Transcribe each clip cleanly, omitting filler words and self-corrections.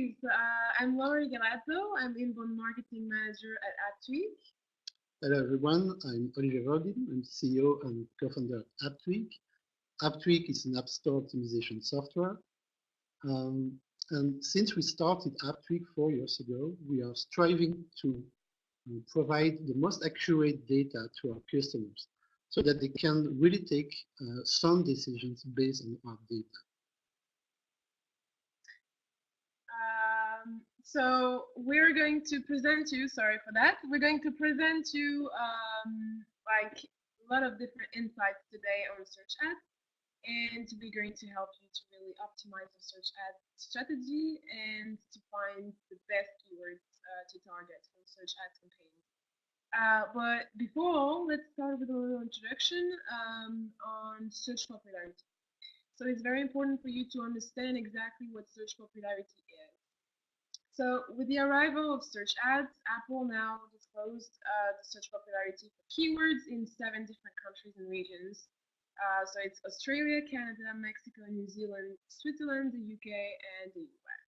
Hi, I'm Laurie Galazzo. I'm inbound marketing manager at Apptweak. Hello everyone, I'm Olivier Verdin. I'm CEO and co-founder of Apptweak. Apptweak is an app store optimization software. And since we started Apptweak 4 years ago, we are striving to provide the most accurate data to our customers so that they can really take sound decisions based on our data. So we're going to present you, sorry for that, we're going to present you like a lot of different insights today on search ads, and we're going to help you to really optimize the search ad strategy and to find the best keywords to target for search ad campaigns. But before, let's start with a little introduction on search popularity. So it's very important for you to understand exactly what search popularity is. So with the arrival of search ads, Apple now disclosed the search popularity for keywords in 7 different countries and regions. So it's Australia, Canada, Mexico, New Zealand, Switzerland, the UK, and the US.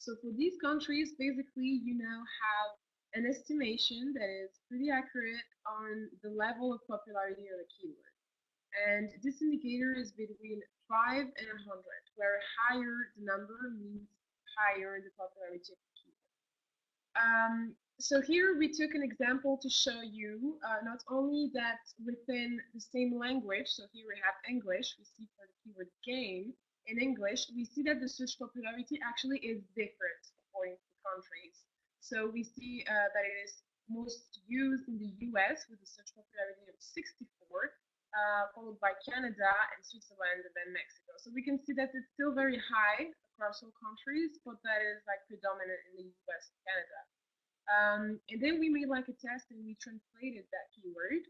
So for these countries, basically, you now have an estimation that is pretty accurate on the level of popularity of a keyword. And this indicator is between 5 and 100, where higher the number means higher the popularity of the keyword. So here we took an example to show you not only that within the same language, so here we have English, we see for the keyword game, in English, we see that the search popularity actually is different according to countries. So we see that it is most used in the US with a search popularity of 64, followed by Canada and Switzerland and then Mexico. So we can see that it's still very high across all countries, but that is like predominant in the US and Canada. And then we made like a test and we translated that keyword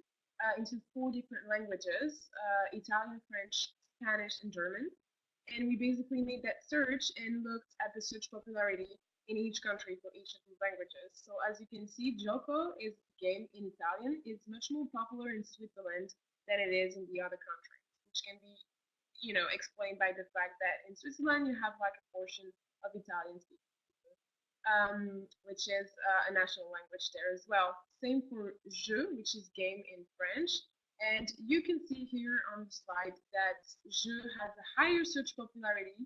into 4 different languages, Italian, French, Spanish, and German. And we basically made that search and looked at the search popularity in each country for each of these languages. So as you can see, Gioco is a game in Italian, is much more popular in Switzerland than it is in the other countries, which can be, you know, explained by the fact that in Switzerland you have like a portion of Italian speakers, which is a national language there as well. Same for jeu, which is game in French. And you can see here on the slide that jeu has a higher search popularity,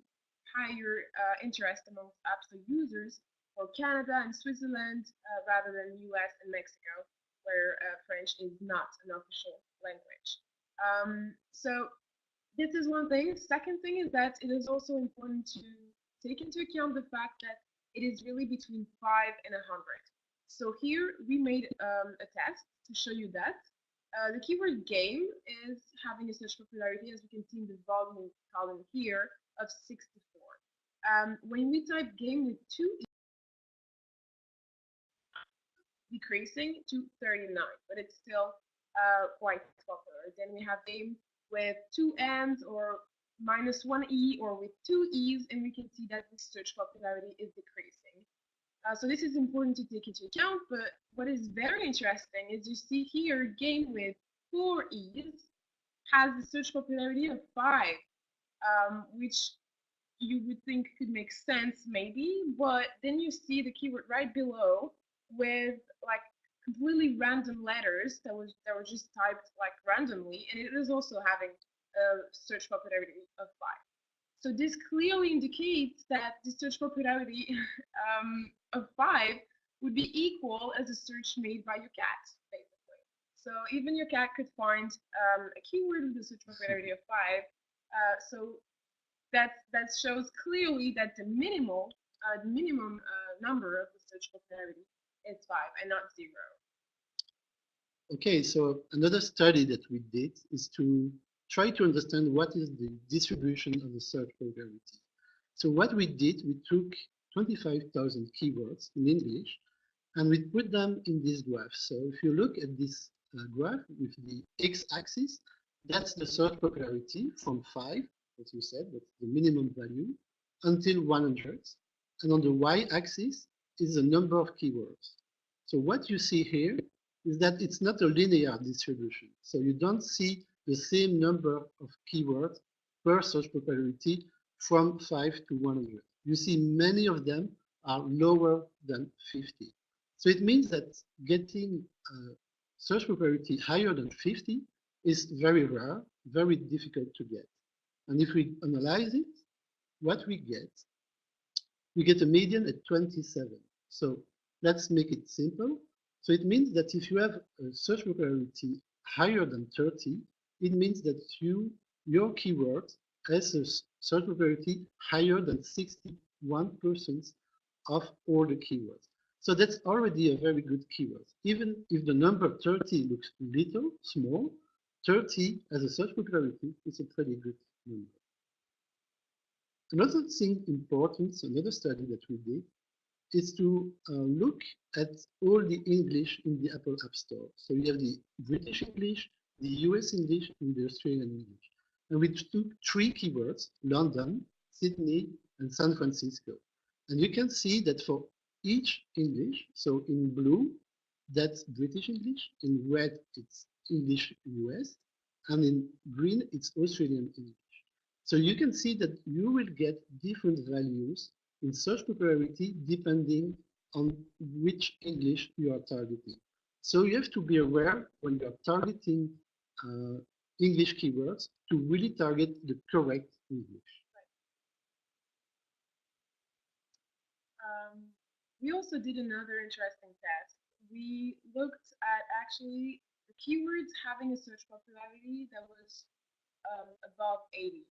higher interest amongst App Store users for Canada and Switzerland rather than US and Mexico, where French is not an official language. So this is one thing. Second thing is that it is also important to take into account the fact that it is really between 5 and 100. So here we made a test to show you that. The keyword game is having a search popularity, as we can see in the volume column here, of 64. When we type game with 2 E, decreasing to 39, but it's still quite popular. Then we have game with 2 N's or -1 E or with 2 E's, and we can see that the search popularity is decreasing. So this is important to take into account, but what is very interesting is you see here game with 4 E's has a search popularity of 5, which you would think could make sense maybe, but then you see the keyword right below with like completely random letters that were just typed like randomly, and it is also having a search popularity of 5. So this clearly indicates that the search popularity of 5 would be equal as a search made by your cat, basically. So even your cat could find a keyword with a search popularity of 5. So that shows clearly that the minimum number of the search popularity is 5 and not 0. Okay, so another study that we did is to try to understand what is the distribution of the search popularity. So what we did, we took 25,000 keywords in English and we put them in this graph. So if you look at this graph with the x-axis, that's the search popularity from 5, as you said, that's the minimum value, until 100. And on the y-axis is the number of keywords. So what you see here is that it's not a linear distribution. So you don't see the same number of keywords per search popularity from 5 to 100. You see many of them are lower than 50. So it means that getting search popularity higher than 50 is very rare, very difficult to get. And if we analyze it, what we get a median at 27. So let's make it simple. So it means that if you have a search popularity higher than 30, it means that your keyword has a search popularity higher than 61% of all the keywords. So that's already a very good keyword. Even if the number 30 looks little, small, 30 as a search popularity is a pretty good number. Another thing important, another study that we did, is to look at all the English in the Apple App Store. So you have the British English, the US English, and the Australian English. And we took three keywords, London, Sydney, and San Francisco. And you can see that for each English, so in blue, that's British English, in red, it's English US, and in green, it's Australian English. So you can see that you will get different values in search popularity depending on which English you are targeting. So you have to be aware when you are targeting English keywords to really target the correct English. We also did another interesting test. We looked at actually the keywords having a search popularity that was above 80.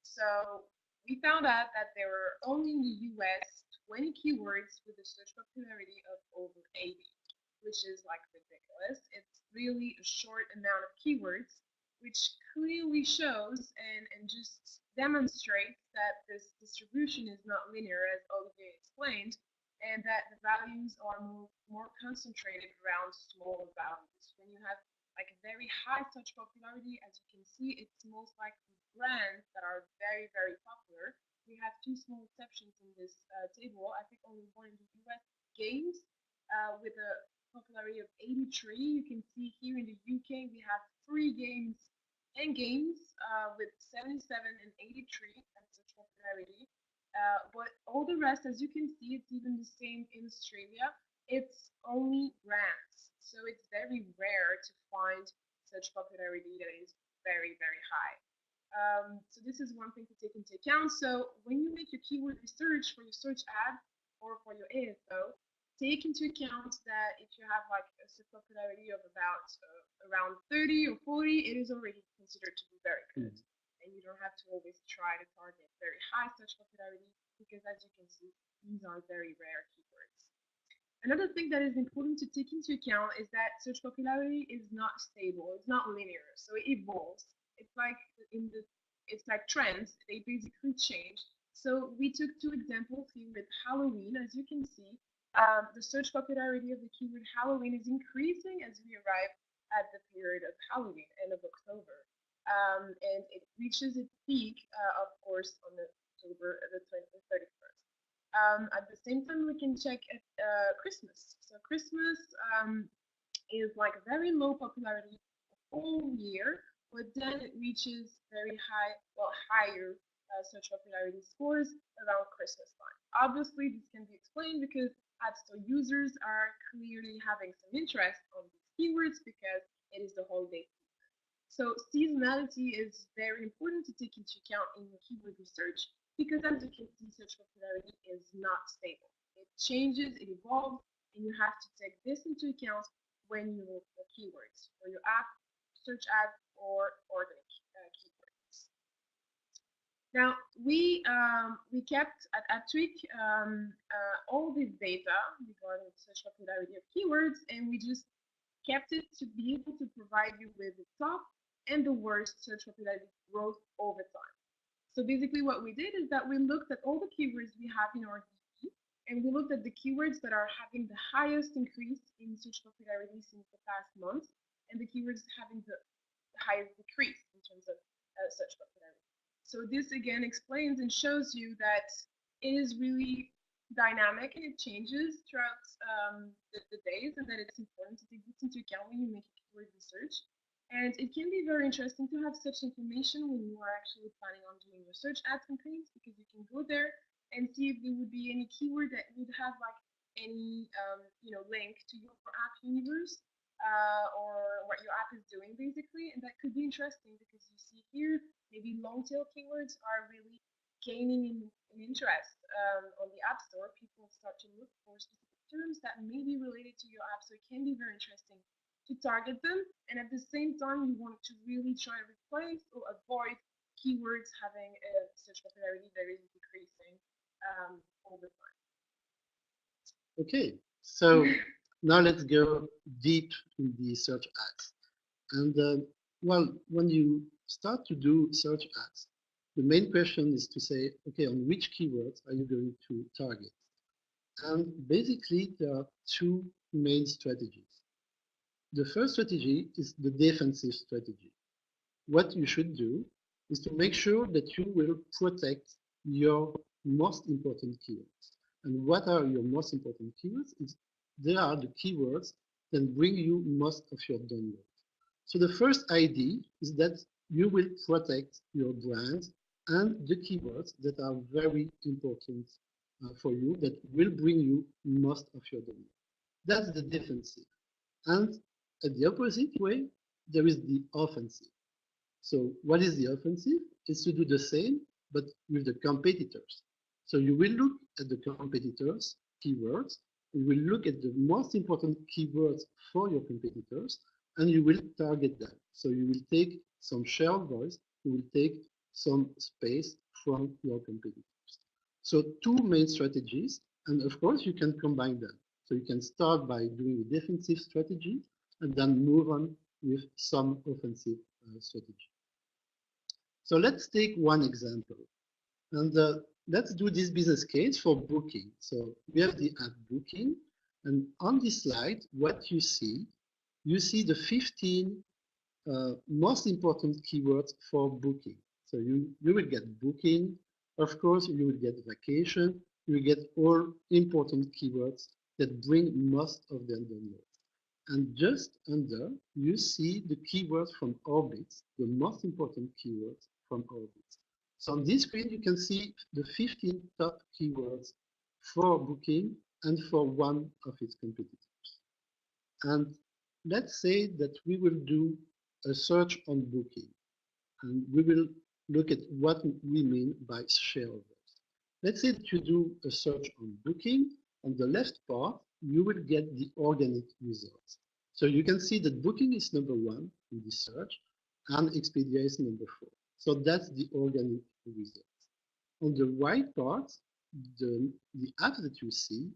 So we found out that there were only in the US 20 keywords with a search popularity of over 80, which is like ridiculous. It's really a short amount of keywords, which clearly shows and just demonstrates that this distribution is not linear, as Olivier explained, and that the values are more concentrated around smaller values. When you have like a very high search popularity, as you can see, it's most likely brands that are very, very popular. We have two small exceptions in this table. I think only one in the US, games, with a popularity of 83. You can see here in the UK we have 3 games and games with 77 and 83 as such popularity. But all the rest, as you can see, it's even the same in Australia. It's only brands. So it's very rare to find such popularity that is very, very high. So this is one thing to take into account. So when you make your keyword research for your search ad or for your ASO, take into account that if you have like a search popularity of about around 30 or 40, it is already considered to be very good. And you don't have to always try to target very high search popularity because, as you can see, these are very rare keywords. Another thing that is important to take into account is that search popularity is not stable. It's not linear, so it evolves. It's like it's like trends. They basically change. So we took 2 examples here with Halloween. As you can see, the search popularity of the keyword Halloween is increasing as we arrive at the period of Halloween, end of October. And it reaches its peak, of course, on October the 31st. At the same time, we can check at Christmas. So Christmas is like a very low popularity all year, but then it reaches very high, well, higher search popularity scores around Christmas time. Obviously, this can be explained because App Store users are clearly having some interest on these keywords because it is the holiday season. So seasonality is very important to take into account in your keyword research because, as you can see, search popularity is not stable. It changes, it evolves, and you have to take this into account when you look for keywords for your app, search ads, or organic keywords. Now, we kept at Apptweak all this data regarding search popularity of keywords, and we just kept it to be able to provide you with the top and the worst search popularity growth over time. So basically what we did is that we looked at all the keywords we have in our DB, and we looked at the keywords that are having the highest increase in search popularity since the past month, and the keywords having the highest decrease in terms of search popularity. So this again explains and shows you that it is really dynamic and it changes throughout the days, and that it's important to take this into account when you make a keyword research. And it can be very interesting to have such information when you are actually planning on doing your search ad campaigns, because you can go there and see if there would be any keyword that would have like any link to your app universe or what your app is doing basically, and that could be interesting because you see here maybe long tail keywords are really gaining in interest on the App Store. People start to look for specific terms that may be related to your app, so it can be very interesting to target them, and at the same time you want to really try to replace or avoid keywords having a search popularity that is decreasing over time. Okay, so now let's go deep in the search ads. And well, when you start to do search ads, the main question is to say, okay, on which keywords are you going to target? And basically, there are two main strategies. The first strategy is the defensive strategy. What you should do is to make sure that you will protect your most important keywords. And what are your most important keywords? They are the keywords that bring you most of your downloads. So the first idea is that you will protect your brand and the keywords that are very important for you, that will bring you most of your downloads. That's the defensive. And at the opposite way, there is the offensive. So what is the offensive? It's to do the same, but with the competitors. So you will look at the competitors' keywords, you will look at the most important keywords for your competitors, and you will target them. So you will take some share of voice, you will take some space from your competitors. So two main strategies, and of course you can combine them. So you can start by doing a defensive strategy and then move on with some offensive strategy. So let's take one example, and let's do this business case for booking. So we have the app booking, and on this slide, what you see the 15 most important keywords for booking. So you will get booking, of course, you will get vacation, you will get all important keywords that bring most of them downloads. And just under, you see the keywords from Orbitz, the most important keywords from Orbitz. So on this screen, you can see the 15 top keywords for booking and for one of its competitors. And let's say that we will do a search on booking, and we will look at what we mean by share of voice. Let's say that you do a search on booking. On the left part, you will get the organic results. So you can see that booking is number 1 in the search, and Expedia is number 4. So that's the organic results. On the right part, the apps that you see,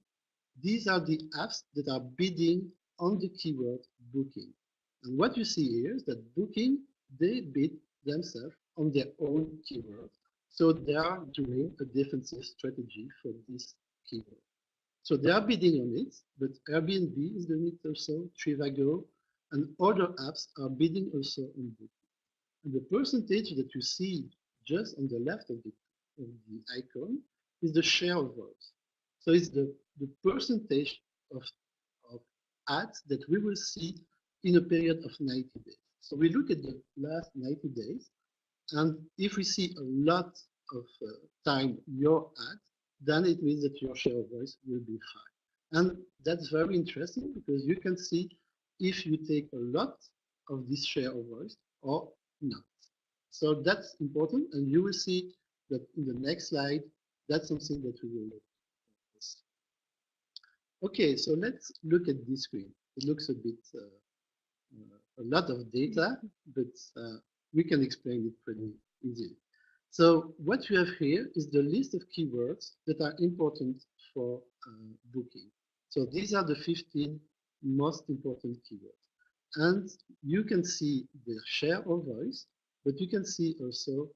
these are the apps that are bidding on the keyword booking. And what you see here is that booking, they bid themselves on their own keyword. So they are doing a defensive strategy for this keyword. So they are bidding on it, but Airbnb is doing it also, Trivago, and other apps are bidding also on booking. And the percentage that you see just on the left of the icon is the share of voice. So it's the percentage of ads that we will see in a period of 90 days. So we look at the last 90 days, and if we see a lot of time your ad, then it means that your share of voice will be high. And that's very interesting because you can see if you take a lot of this share of voice or not. So that's important, and you will see that in the next slide, that's something that we will look at. Okay, so let's look at this screen. It looks a bit, a lot of data, but we can explain it pretty easily. So what you have here is the list of keywords that are important for booking. So these are the 15 most important keywords. And you can see their share of voice, but you can see also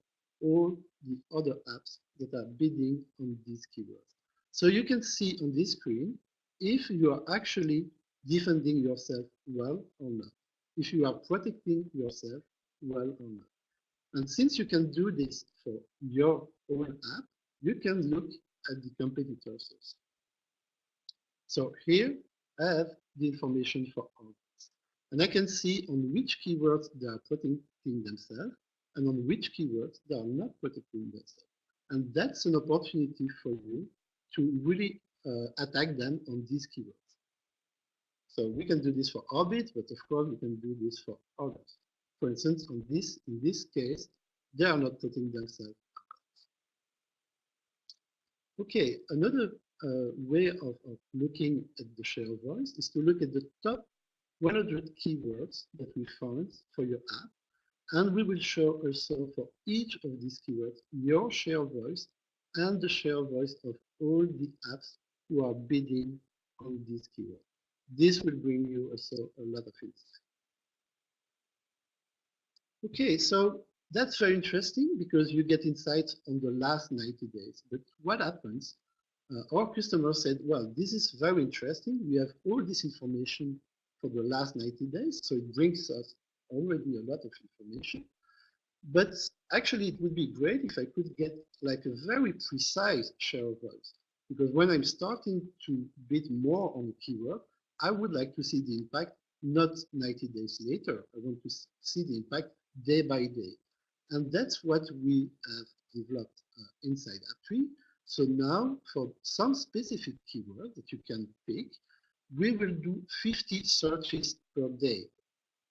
all the other apps that are bidding on these keywords. So you can see on this screen if you are actually defending yourself well or not, if you are protecting yourself well or not. And since you can do this for your own app, you can look at the competitors also. So here I have the information for all this. And I can see on which keywords they are protecting themselves and on which keywords they are not protecting themselves. And that's an opportunity for you to really attack them on these keywords. So we can do this for Orbit, but of course we can do this for others. For instance, in this case, they are not putting themselves. Okay, another way of looking at the share of voice is to look at the top 100 keywords that we found for your app. And we will show also for each of these keywords your share of voice and the share of voice of all the apps who are bidding on these keywords. This will bring you also a lot of insight. Okay, so that's very interesting because you get insights on the last 90 days. But what happens? Our customer said, well, this is very interesting. We have all this information for the last 90 days. So it brings us already a lot of information. But actually, it would be great if I could get like a very precise share of voice. Because when I'm starting to bid more on a keyword, I would like to see the impact not 90 days later. I want to see the impact day by day. And that's what we have developed inside Apptweak. So now for some specific keyword that you can pick, we will do 50 searches per day.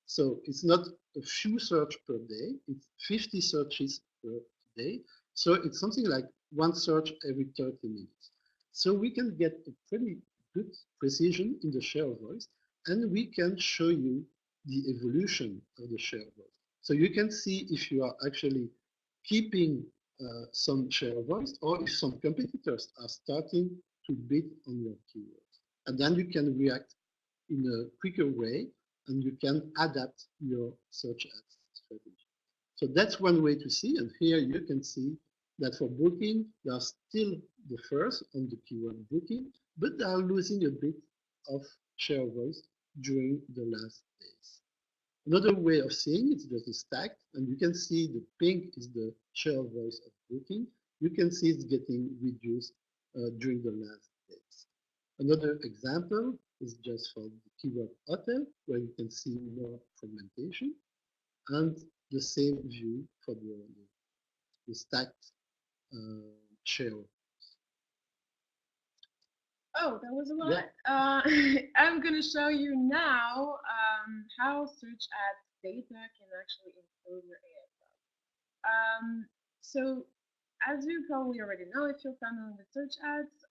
So it's not a few searches per day, it's 50 searches per day. So it's something like one search every 30 minutes. So we can get a pretty good precision in the share of voice, and we can show you the evolution of the share of voice. So you can see if you are actually keeping some share of voice or if some competitors are starting to bid on your keywords. And then you can react in a quicker way and you can adapt your search ads strategy. So that's one way to see, and here you can see that for booking, they are still the first on the keyword booking, but they are losing a bit of share of voice during the last days. Another way of seeing it is just a stack, and you can see the pink is the share of voice of booking. You can see it's getting reduced during the last days. Another example is just for the keyword hotel, where you can see more fragmentation, and the same view for the stacked share. Oh, that was a lot. Yeah. I'm going to show you now how search ads data can actually improve your ASA. So as you probably already know, if you're familiar with search ads,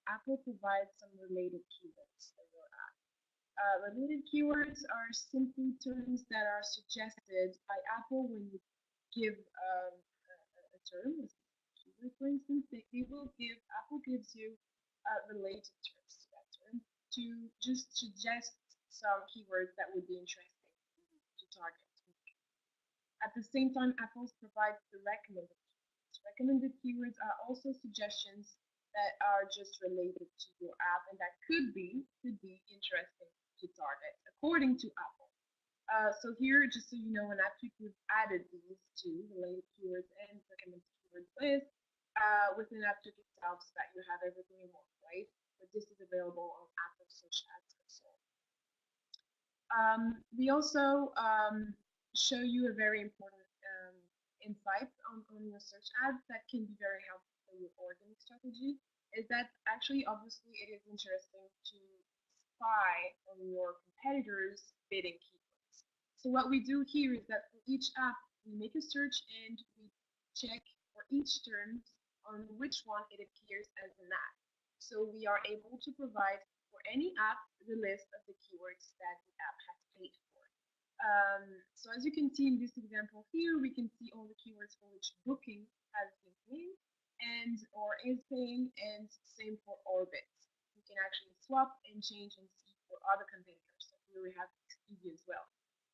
Apple provides some related keywords for your app. Related keywords are simply terms that are suggested by Apple when you give a term, a keyword, for instance. Apple gives you related terms to that term to just suggest some keywords that would be interesting to target. At the same time, Apple provides the recommended keywords. Recommended keywords are also suggestions that are just related to your app and that could be interesting to target according to Apple. So here, just so you know, in Apptweak we've added these two, related keywords and recommended keywords list within Apptweak itself so that you have everything in one place. But this is available on Apple Search Ads Console. We also show you a very important insight on your search ads that can be very helpful for your organic strategy. Is that actually, obviously, it is interesting to spy on your competitors' bidding keywords. So what we do here is that for each app, we make a search and we check for each term on which one it appears as an ad. So we are able to provide for any app the list of the keywords that the app has paid for. So as you can see in this example here, we can see all the keywords for which booking has been paying and or is paying, and same for Orbit. You can actually swap and change and see for other competitors. So here we have Expedia as well.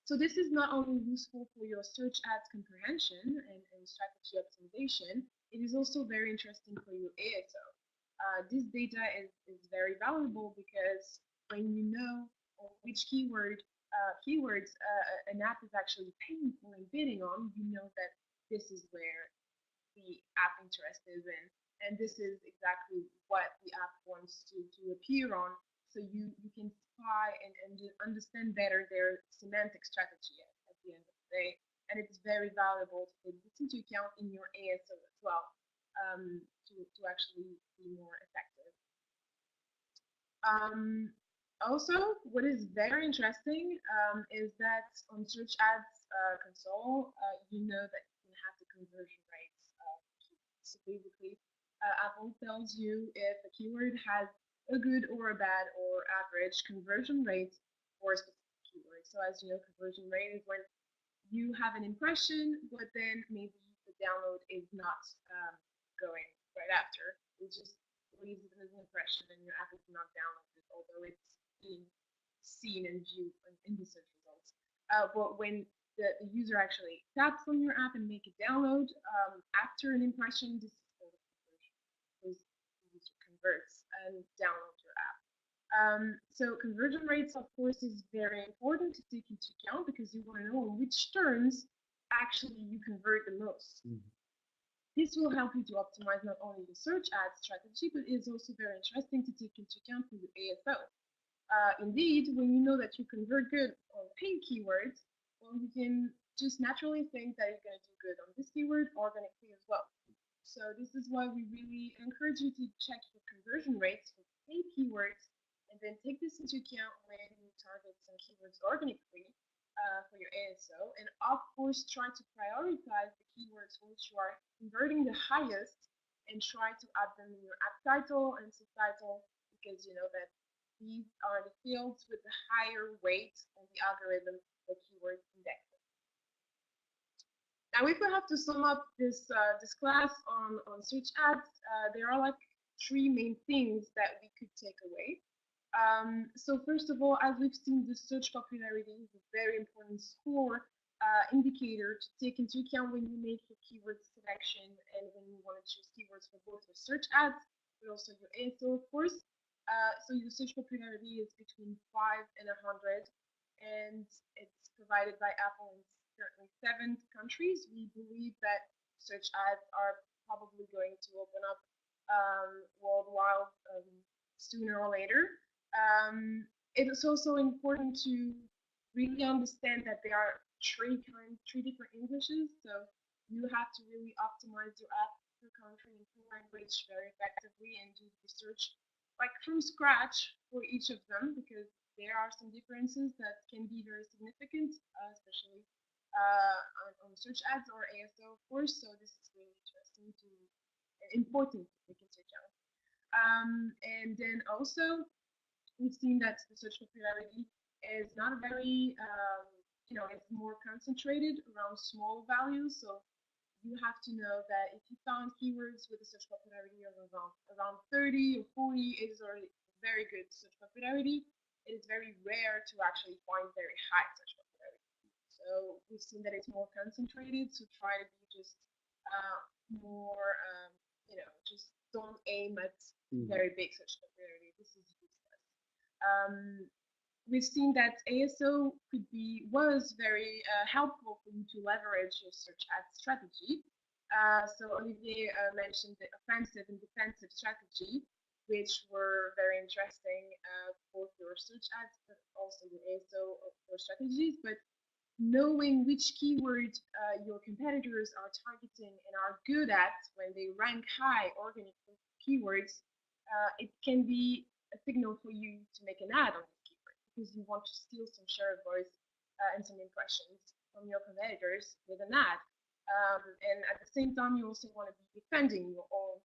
So this is not only useful for your search ads comprehension and strategy optimization, it is also very interesting for your ASO. This data is very valuable because when you know which keywords an app is actually paying for and bidding on, you know that this is where the app interest is in, and this is exactly what the app wants to appear on. So you can spy and understand better their semantic strategy at the end of the day, and it's very valuable to take this into account in your ASO as well. to actually be more effective. Also, what is very interesting is that on Search Ads console, you know that you can have the conversion rates. So basically, Apple tells you if a keyword has a good or a bad or average conversion rate for a specific keyword. So as you know, conversion rate is when you have an impression, but then maybe the download is not going right after. It just leaves it as an impression and your app is not downloaded, although it's being seen and viewed in the search results. But when the user actually taps on your app and make a download after an impression, this is called a conversion, because the user converts and downloads your app. So conversion rates, of course, is very important to take into account because you want to know on which terms actually you convert the most. This will help you to optimize not only the search ad strategy, but it's also very interesting to take into account for your ASO. Indeed, when you know that you convert good on paid keywords, well, you can just naturally think that you're going to do good on this keyword organically as well. So this is why we really encourage you to check your conversion rates for paid keywords and then take this into account when you target some keywords organically for your ASO. And of course, try to prioritize the keywords which you are converting the highest and try to add them in your app title and subtitle, because you know that these are the fields with the higher weight on the algorithm for keyword indexing. Now, if we have to sum up this class on search ads, there are like three main things that we could take away. So first of all, as we've seen, the search popularity is a very important score indicator to take into account when you make your keyword selection and when you want to choose keywords for both your search ads, but also your ASO, of course. So your search popularity is between 5 and 100, and it's provided by Apple in currently 7 countries. We believe that search ads are probably going to open up worldwide sooner or later. It is also important to really understand that there are three different Englishes, so you have to really optimize your app per country and per language very effectively and do research like from scratch for each of them, because there are some differences that can be very significant, especially on search ads or ASO, of course. So this is really interesting important to take into account. And then also, we've seen that the search popularity is not very, it's more concentrated around small values. So you have to know that if you found keywords with a search popularity of around 30 or 40, it is already very good search popularity. It is very rare to actually find very high search popularity. So we've seen that it's more concentrated. So try to be just more, just don't aim at very big search popularity. This is useless. We've seen that ASO was very helpful for you to leverage your search ad strategy. So Olivier mentioned the offensive and defensive strategy, which were very interesting for your search ads, but also your ASO for strategies. But knowing which keyword your competitors are targeting and are good at when they rank high organic keywords, it can be a signal for you to make an ad on this keyword, because you want to steal some share of voice and some impressions from your competitors with an ad. And at the same time, you also want to be defending your own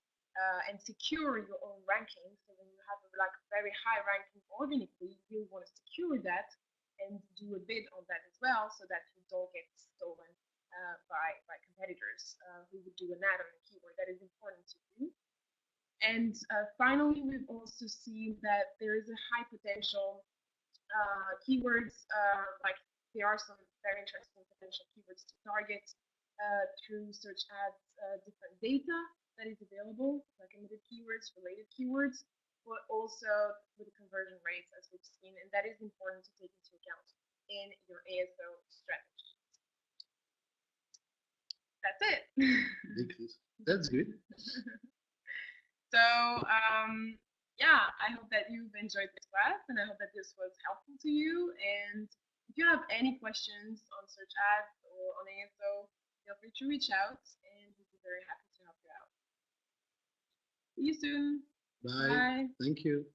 and secure your own ranking. So when you have like very high ranking organically, you really want to secure that and do a bid on that as well, so that you don't get stolen by competitors who would do an ad on a keyword. That is important to do. And finally, we've also seen that there is a high potential keywords, like there are some very interesting potential keywords to target through search ads, different data that is available, recommended keywords, related keywords, but also with the conversion rates, as we've seen, and that is important to take into account in your ASO strategy. That's it. That's good. So yeah, I hope that you've enjoyed this class, and I hope that this was helpful to you. And if you have any questions on search ads or on ASO, feel free to reach out, and we'll be very happy to help you out. See you soon. Bye. Bye. Thank you.